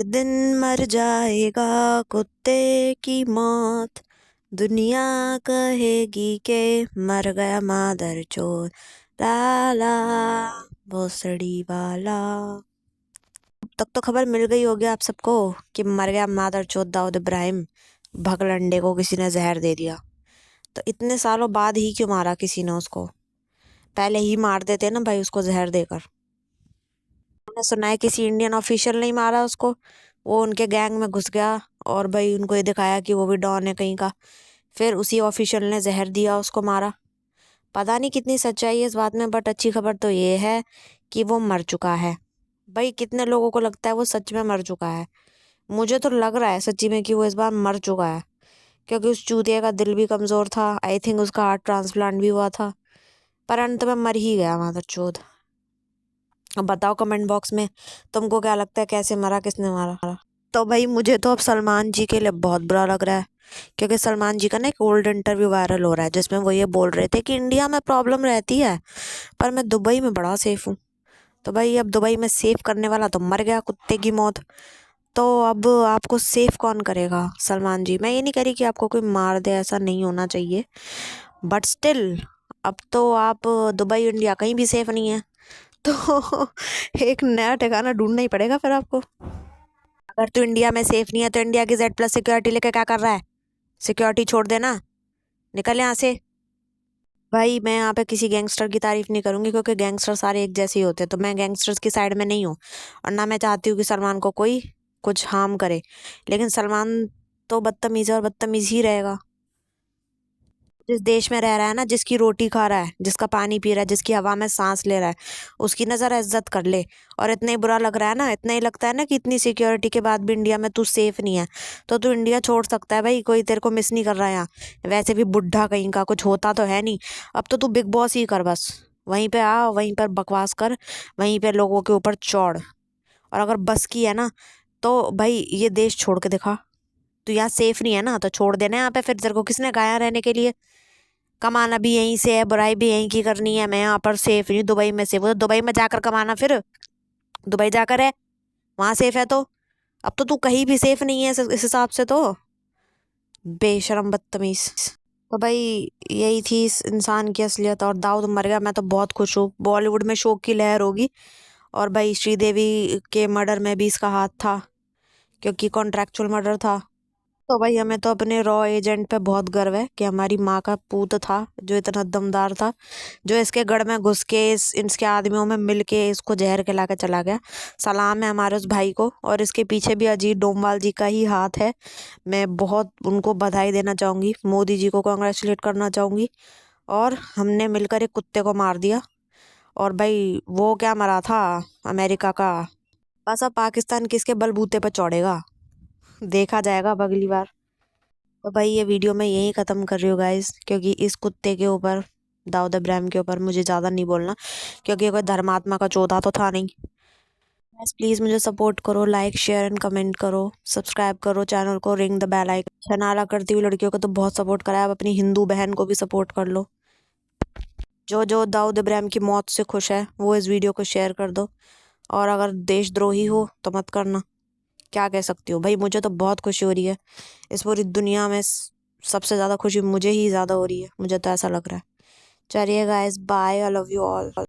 एक दिन मर जाएगा कुत्ते की मौत, दुनिया कहेगी के मर गया मादर चोर, लाला भोसड़ी वाला। अब तक तो खबर मिल गई होगी आप सबको कि मर गया मादर चोर दाऊद इब्राहिम। भगलंडे को किसी ने जहर दे दिया। तो इतने सालों बाद ही क्यों मारा किसी ने उसको? पहले ही मार देते ना भाई उसको जहर देकर। मैंने सुना है किसी इंडियन ऑफिशियल ने ही मारा उसको। वो उनके गैंग में घुस गया और भाई उनको ये दिखाया कि वो भी डॉन है कहीं का। फिर उसी ऑफिशियल ने जहर दिया, उसको मारा। पता नहीं कितनी सच्चाई है इस बात में, बट अच्छी खबर तो ये है कि वो मर चुका है। भाई कितने लोगों को लगता है वो सच में मर चुका है? मुझे तो लग रहा है सच्ची में कि वो इस बार मर चुका है, क्योंकि उस चूतिया का दिल भी कमजोर था। आई थिंक उसका हार्ट ट्रांसप्लांट भी हुआ था, पर अंत में मर ही गया मादरचोद। अब बताओ कमेंट बॉक्स में, तुमको क्या लगता है कैसे मरा, किसने मारा? तो भाई मुझे तो अब सलमान जी के लिए बहुत बुरा लग रहा है, क्योंकि सलमान जी का ना एक ओल्ड इंटरव्यू वायरल हो रहा है जिसमें वो ये बोल रहे थे कि इंडिया में प्रॉब्लम रहती है पर मैं दुबई में बड़ा सेफ हूँ। तो भाई अब दुबई में सेफ करने वाला तो मर गया कुत्ते की मौत। तो अब आपको सेफ कौन करेगा? सलमान जी, मैं ये नहीं कह रही कि आपको कोई मार दे, ऐसा नहीं होना चाहिए, बट स्टिल अब तो आप दुबई इंडिया कहीं भी सेफ नहीं है। तो एक नया ठिकाना ढूंढना ही पड़ेगा फिर आपको। अगर तू इंडिया में सेफ नहीं है तो इंडिया की Z+ सिक्योरिटी लेके क्या कर रहा है? सिक्योरिटी छोड़ देना, निकल यहाँ से। भाई मैं यहाँ पे किसी गैंगस्टर की तारीफ नहीं करूंगी, क्योंकि गैंगस्टर सारे एक जैसे ही होते हैं, तो मैं गैंगस्टर्स की साइड में नहीं हूँ। और ना मैं चाहती हूँ कि सलमान को कोई कुछ हार्म करे, लेकिन सलमान तो बदतमीज है और बदतमीज ही रहेगा। जिस देश में रह रहा है ना, जिसकी रोटी खा रहा है, जिसका पानी पी रहा है, जिसकी हवा में सांस ले रहा है, उसकी ना जरा इज्जत कर ले। और इतना ही बुरा लग रहा है ना, इतना ही लगता है ना कि इतनी सिक्योरिटी के बाद भी इंडिया में तू सेफ नहीं है, तो तू इंडिया छोड़ सकता है भाई, कोई तेरे को मिस नहीं कर रहा है यहाँ। वैसे भी बुढ़ा कहीं का, कुछ होता तो है नहीं। अब तो तू बिग बॉस ही कर बस, वहीं पे आ, वहीं पर बकवास कर, वहीं पे लोगों के ऊपर चौड़। और अगर बस की है ना, तो भाई ये देश छोड़ के दिखा। तू यहाँ सेफ नहीं है ना, तो छोड़ देना यहाँ पे, फिर तेरे को किसने कहा यहाँ रहने के लिए? कमाना भी यहीं से है, बुराई भी यहीं की करनी है। मैं यहाँ पर सेफ नहीं, दुबई में सेफ हो तो दुबई में जाकर कमाना फिर। दुबई जाकर है, वहां सेफ है तो। अब तो तू कहीं भी सेफ नहीं है इस हिसाब से तो। बेशरम बदतमीज। तो भाई यही थी इस इंसान की असलियत, और दाऊद मर गया, मैं तो बहुत खुश हूँ। बॉलीवुड में शोक की लहर होगी। और भाई श्रीदेवी के मर्डर में भी इसका हाथ था, क्योंकि कॉन्ट्रेक्चुअल मर्डर था। तो भाई हमें तो अपने रॉ एजेंट पे बहुत गर्व है कि हमारी माँ का पूत था जो इतना दमदार था, जो इसके गढ़ में घुस के इसके आदमियों में मिल के इसको जहर खिला के चला गया। सलाम है हमारे उस भाई को, और इसके पीछे भी अजीत डोभाल जी का ही हाथ है। मैं बहुत उनको बधाई देना चाहूँगी, मोदी जी को कॉन्ग्रेचुलेट करना चाहूँगी। और हमने मिलकर एक कुत्ते को मार दिया। और भाई वो क्या मरा था, अमेरिका का। बस अब पाकिस्तान किसके बलबूते पर चढ़ेगा देखा जाएगा अब अगली बार। तो भाई ये वीडियो मैं यहीं ख़त्म कर रही हूँ गाइस, क्योंकि इस कुत्ते के ऊपर, दाऊद इब्राहिम के ऊपर मुझे ज़्यादा नहीं बोलना, क्योंकि ये कोई धर्मात्मा का चौथा तो था नहीं। बस प्लीज़ मुझे सपोर्ट करो, लाइक शेयर एंड कमेंट करो, सब्सक्राइब करो चैनल को, रिंग द बेल आइकन। शनाला करती हुई लड़कियों को तो बहुत सपोर्ट करा है, अब अपनी हिंदू बहन को भी सपोर्ट कर लो। जो जो दाऊद इब्राहिम की मौत से खुश है वो इस वीडियो को शेयर कर दो। और अगर देशद्रोही हो तो मत करना। क्या कह सकती हूँ भाई, मुझे तो बहुत खुशी हो रही है। इस पूरी दुनिया में सबसे ज़्यादा खुशी मुझे ही ज़्यादा हो रही है, मुझे तो ऐसा लग रहा है। चलिए guys, bye, I love you all.